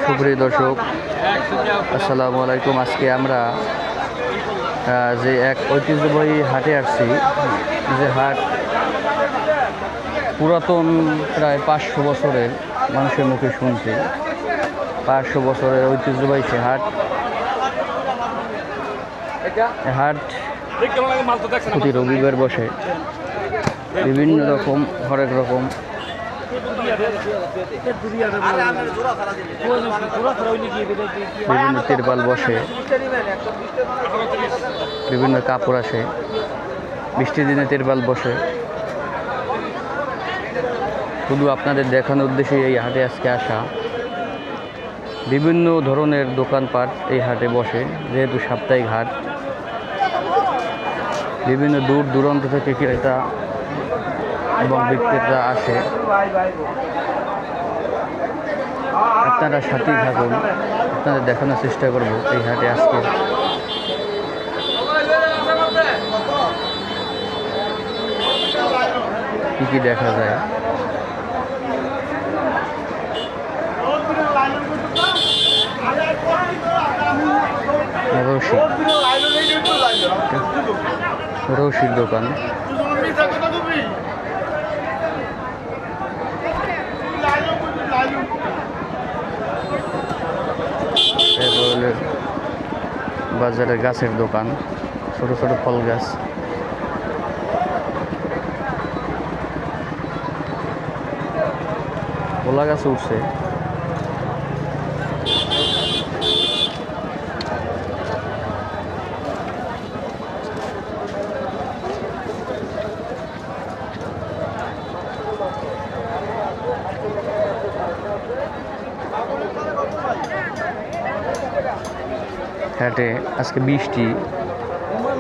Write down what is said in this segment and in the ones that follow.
সুপ্রিয় দর্শক, আসসালামু আলাইকুম। আজকে আমরা যে এক ঐতিহ্যবাহী হাটে আসছি, যে হাট পুরাতন, প্রায় 500 বছরের, মানুষের মুখে শুনছি 500 বছরের ঐতিহ্যবাহী সে হাট। হাট প্রতি রবিবার বসে। বিভিন্ন রকম, হরেক রকম বিভিন্ন তিরপাল বসে, বিভিন্ন কাপড় আসে। বৃষ্টির দিনে তিরপাল বসে। শুধু আপনাদের দেখানোর উদ্দেশ্যে এই হাটে আজকে আসা। বিভিন্ন ধরনের দোকানপাট এই হাটে বসে, যেহেতু সাপ্তাহিক হাট। বিভিন্ন দূর দূরান্ত থেকে ক্রেতা এবং বিক্রেতা আসে। আপনারা সাথেই থাকুন, আপনাদের দেখানোর চেষ্টা করব এই হাটে আজকে কি কি দেখা যায়। রশির দোকান, বাজারে গাছের দোকান, ছোট ছোট ফল গাছ। কলা গাছ উঠছে। হাটে আজকে বৃষ্টি,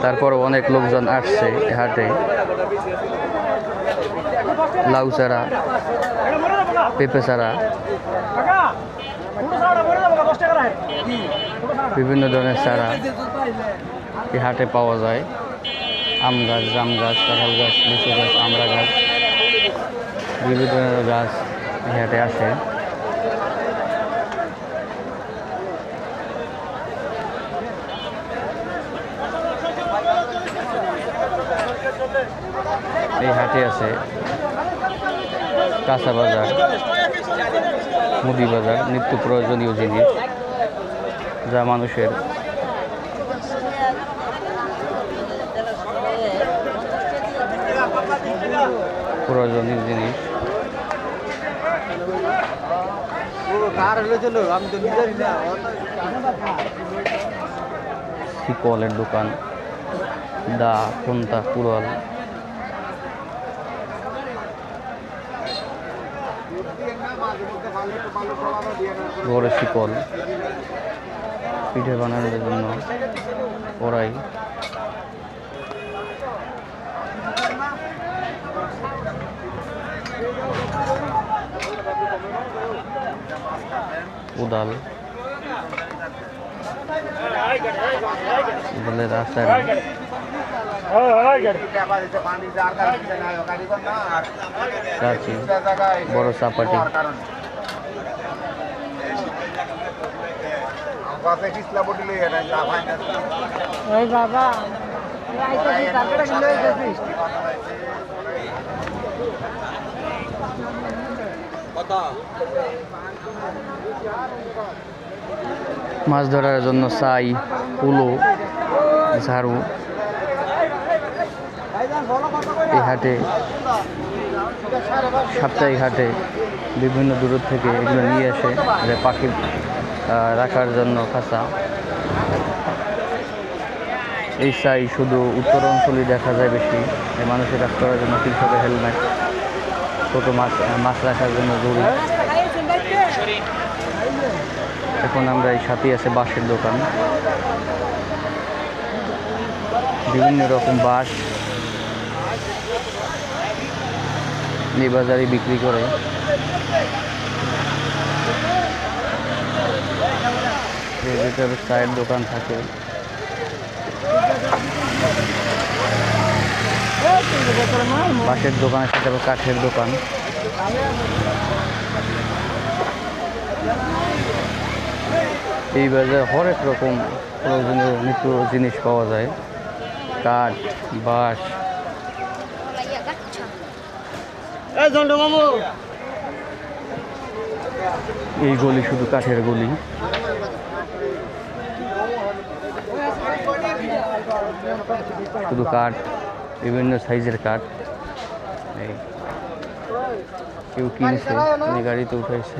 তারপরও অনেক লোকজন আসছে হাটে। লাউ চারা, পেঁপে চারা, বিভিন্ন ধরনের চারা এই হাটে পাওয়া যায়। আম গাছ, জাম গাছ, কাঁঠাল গাছ, লিচু গাছ, আমড়া গাছ, বিভিন্ন ধরনের গাছ এই হাটে আসে। এই হাটে আছে কাঁচা বাজার, মুদি বাজার, নিত্য প্রয়োজনীয় জিনিস, যা মানুষের প্রয়োজনীয় জিনিস। শিকলের দোকান, দা, কোনটা, কুড়াল, বড় শিকল, পিঠে বানানোর জন্য কড়াই, উদাল, রাস্তায় কাঁচি, বড় চাপাটি, মাছ ধরার জন্য ছাই, কুলো, ঝাড়ু। এই হাটে, সাপ্তাহিক হাটে বিভিন্ন দূর থেকে এগুলো নিয়ে আসে, পাখি রাখার জন্য খাঁচা। এই ছাই শুধু উত্তর অঞ্চলে দেখা যায় বেশি। এই মানুষের কাজ করার জন্য কৃষকের হেলমেট, ছোটো মাছ রাখার জন্য দড়ি। এখন আমরা এই সাথে আছে বাঁশের দোকান, বিভিন্ন রকম বাঁশ এই বাজারে বিক্রি করে। এর ভিতরে চায়ের দোকান থাকে। বাঁশের দোকানের সাথে কাঠের দোকান। এই বাজারে হরেক রকম প্রয়োজনীয় নিত্য জিনিস পাওয়া যায়, কাঠ, বাঁশ। এই গলি শুধু কাঠের গলি। শুধু কাঠ, বিভিন্ন সাইজের কাঠ। এই কেউ কিনছে, গাড়িতে উঠাইছে।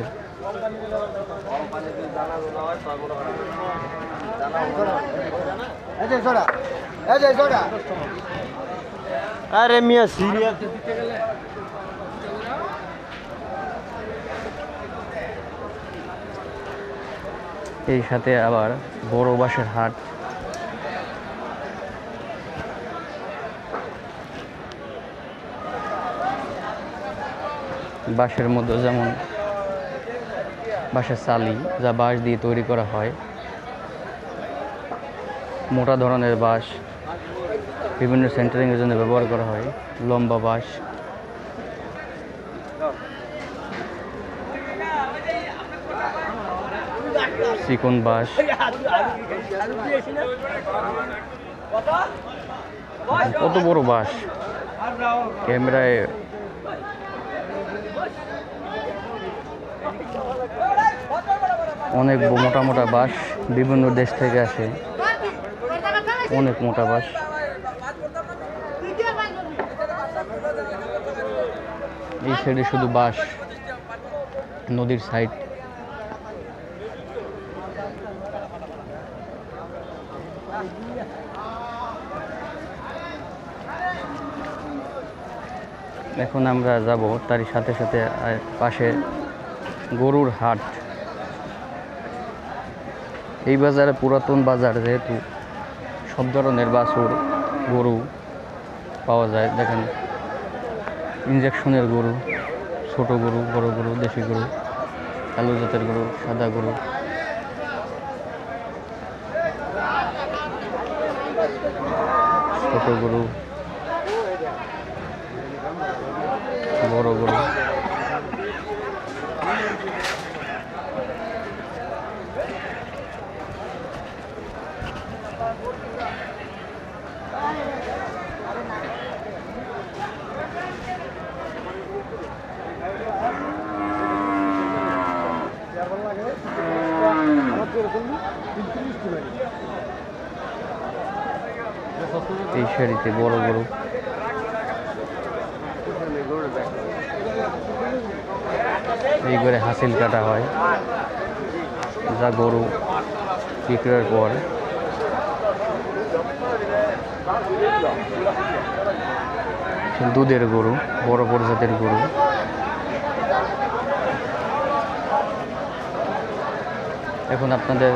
আরে মিয়া সিরিয়াস এই সাথে আবার বড় বাঁশের হাট। বাঁশের মধ্যে যেমন বাঁশের চালি, যা বাঁশ দিয়ে তৈরি করা হয়, মোটা ধরনের বাঁশ বিভিন্ন সেন্টারিংয়ের জন্য ব্যবহার করা হয়, লম্বা বাঁশ। চিকন বাঁশ, কত বড় বাঁশ, ক্যামেরায় অনেক মোটা মোটা বাঁশ বিভিন্ন দেশ থেকে আসে, অনেক মোটা বাঁশ। এই সাইডে শুধু বাঁশ, নদীর সাইড। এখন আমরা যাব তারই সাথে সাথে পাশে গরুর হাট। এই বাজারে পুরাতন বাজার, যেহেতু সব ধরনের বাছুর গরু পাওয়া যায়। দেখেন, ইনজেকশনের গরু, ছোট গরু, বড় গরু, দেশি গরু, কালো জাতের গরু, সাদা গরু। ছোট গরু, বড় গরু। এই শাড়িতে বড় গরু। এই করে হাসিল কাটা হয়, যা গরু বিক্রয়ের পর দুধের গরু, বড় প্রজাতির গরু। এখন আপনাদের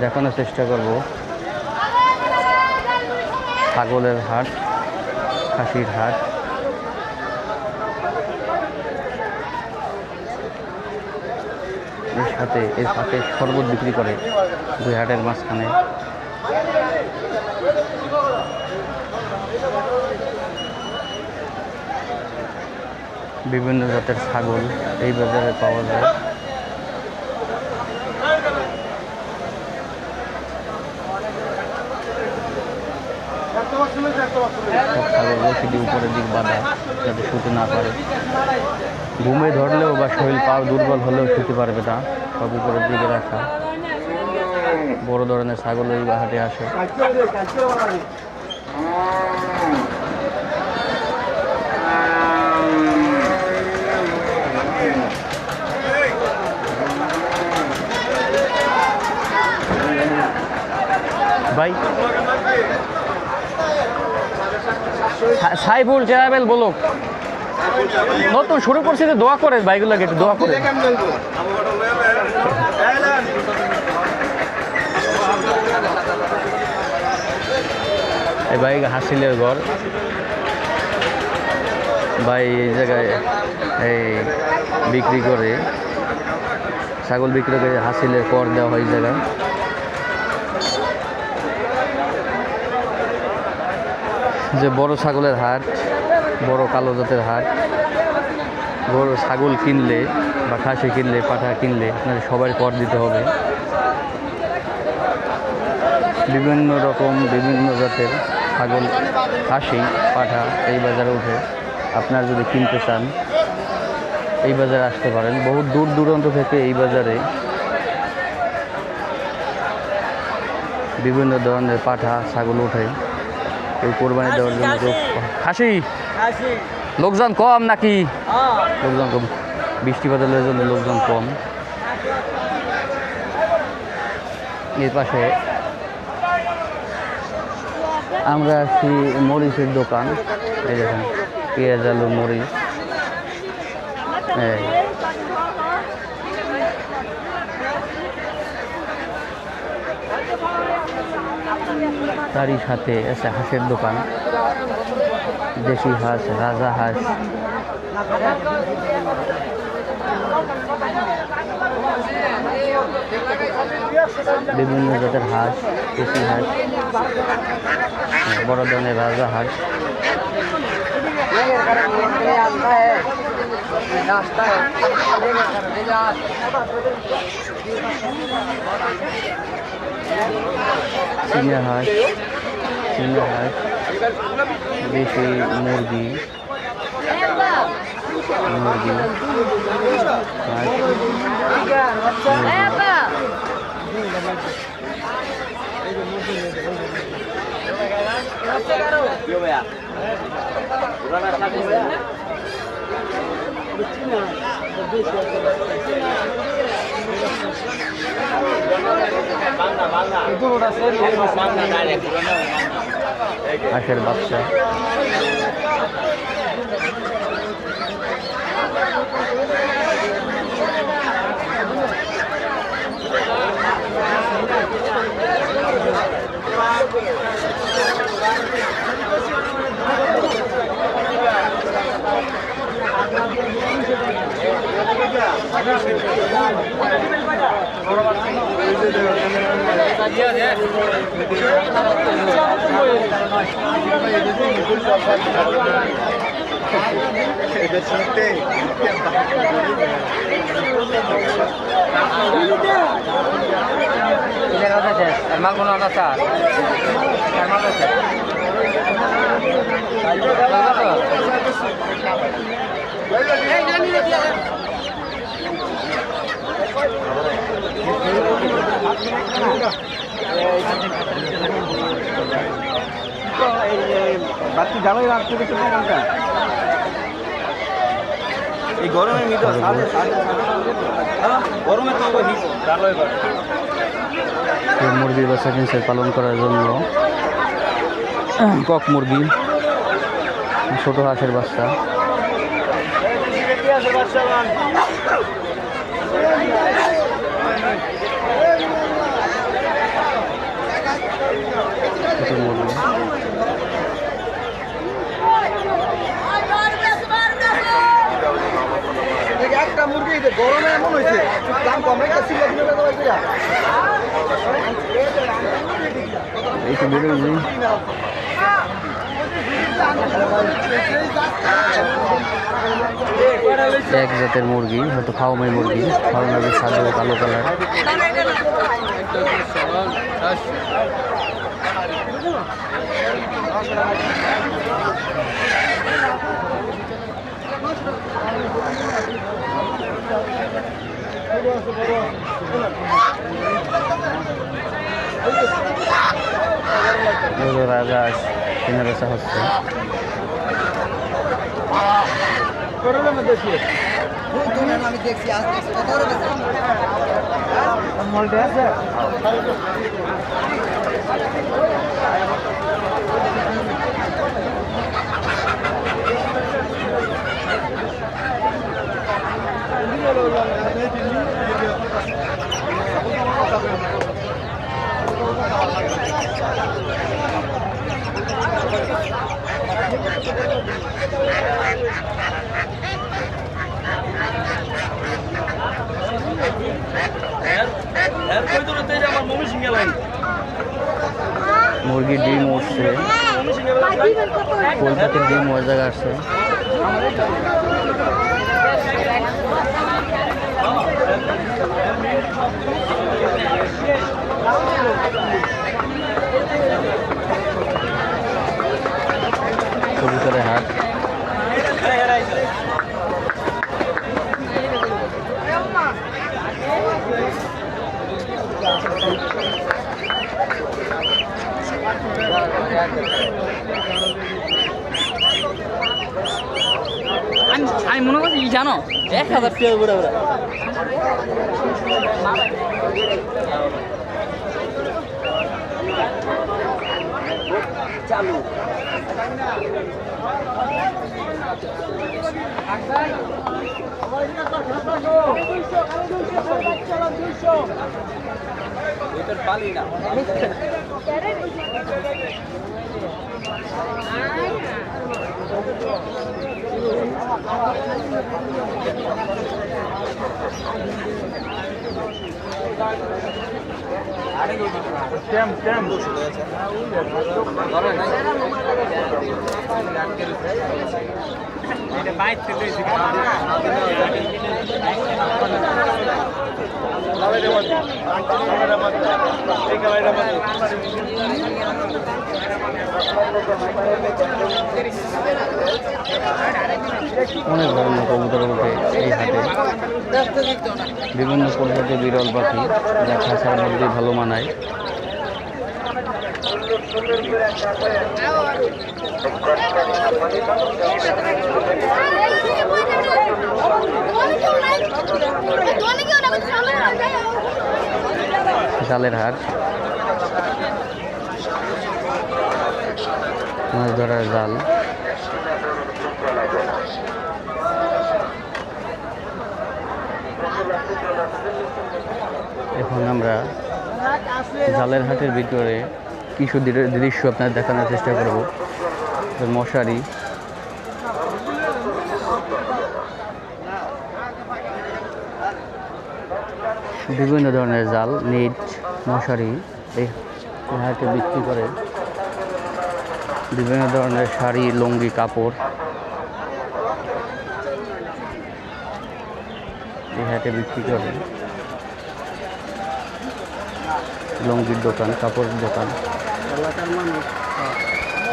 দেখানোর চেষ্টা করব ছাগলের হাট, খাসির হাট। এর সাথে শরবত বিক্রি করে দুই হাটের মাঝখানে। বিভিন্ন জাতের ছাগল এই বাজারে পাওয়া যায়। ছাগল রশিদি উপরের দিক বাঁধা, যাতে শুতে না পারে। ঘুমে ধরলেও বা শরীর পাও দুর্বল হলেও শুতে পারবে না, সব উপরের দিকে রাখা। বড় ধরনের ছাগল এই হাটে আসে। ভাই সাইফুল ট্রাভেল বলুক, নতুন শুরু করছি, যে দোয়া করে ভাইগুলোকে একটু দোয়া করে। এই ভাই হাসিলের ঘর, ভাই এই জায়গায় এই বিক্রি করে, ছাগল বিক্রি করে হাসিলের কর দেওয়া হয় এই জায়গায়। যে বড় ছাগলের হাট, বড় কালো জাতের হাট। বড় ছাগল কিনলে বা খাসি কিনলে, পাঠা কিনলে আপনাদের সবাই কর দিতে হবে। বিভিন্ন রকম বিভিন্ন জাতের ছাগল, খাসি, পাঠা এই বাজারে উঠে। আপনারা যদি কিনতে চান এই বাজারে আসতে পারেন। বহুত দূর দূরান্ত থেকে এই বাজারে বিভিন্ন ধরনের পাঠা, ছাগল উঠে। কেউ কোরবানি দেওয়ার জন্য, কেউ খাসি। লোকজন কম নাকি? লোকজন কম, বৃষ্টি বাদলের জন্য লোকজন কম। এর পাশে আমরা আছি মরিচের দোকান। এই দেখেন পেঁয়াজ, আলু, মরিচ। তারই সাথে আছে হাঁসের দোকান, দেশি হাঁস, রাজা হাঁস। বিভিন্ন জাতের হাঁস, দেশি হাঁস, বড় ধরনের রাজা হাঁস। চীনা হাঁস, দেশি মুরগি, হাঁসের বাচ্চা। বাকি জানোই রাখতে কিছু এই গরমের ভিতর গরমে তো মুরগির বাচ্চা কিনছে পালন করার জন্য। কক মুরগি, ছোট হাঁসের বাচ্চা। একটা মুরগি গরমে এমন হয়েছে দাম কম এক জাতের মুরগি, হয়তো ফাউমি মুরগি, ফাউমের সাদা কালো কালার। রাজা কেনা বেচা হচ্ছে। আমি দেখছি মুরগির ডিম উঠছে, কলকাতার ডিম মজা আসছে। আমি মনে করছি কি জানো 1000 টাকা করে ওরা চালু এটার পালি না অনেক ধরনের কবুতর ওঠে এই হাটে। বিভিন্ন প্রজাতির বিরল পাখি যা খাঁচার মধ্যে ভালো মানায়। জালের হাট, মাছ ধরার জাল, এখন আমরা জালের হাটের ভিতরে কিছু দৃশ্য আপনার দেখানোর চেষ্টা করব। মশারি, বিভিন্ন ধরনের জাল, নেট, মশারি এই হাটে বিক্রি করে। বিভিন্ন ধরনের শাড়ি, লুঙ্গি, কাপড় এই হাটে বিক্রি করে। লুঙ্গির দোকান, কাপড়ের দোকান,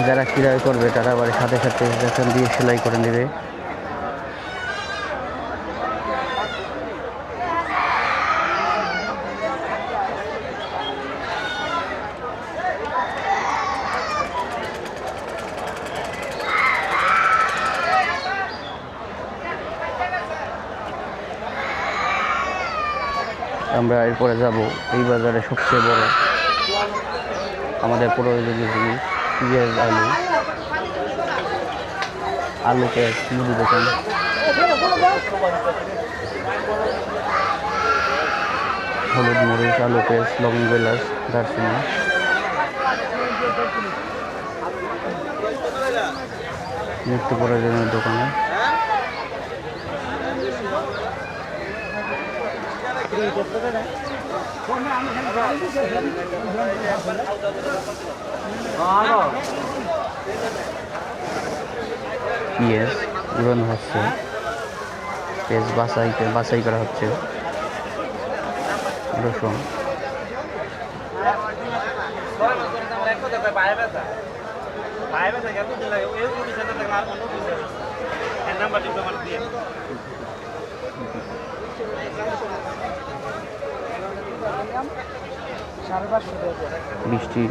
যারা ক্রয় করবে তারা আবার সাথে সাথে যখন দিয়ে সেলাই করে নেবে। আমরা এরপরে যাব এই বাজারে সবচেয়ে বড় আমাদের প্রয়োজনীয় জিনিস পেঁয়াজ, আলু, পেঁয়াজ, মুদি দোকান, হলুদ মরিচ, আলু, পেঁয়াজ, লবঙ্গ, এলাচ, দারচিনি, নিত্য প্রয়োজনীয় দোকানে পেঁয়াজ উড়ানো হচ্ছে, পেঁয়াজ বাছাই করা হচ্ছে, রসুন, বৃষ্টি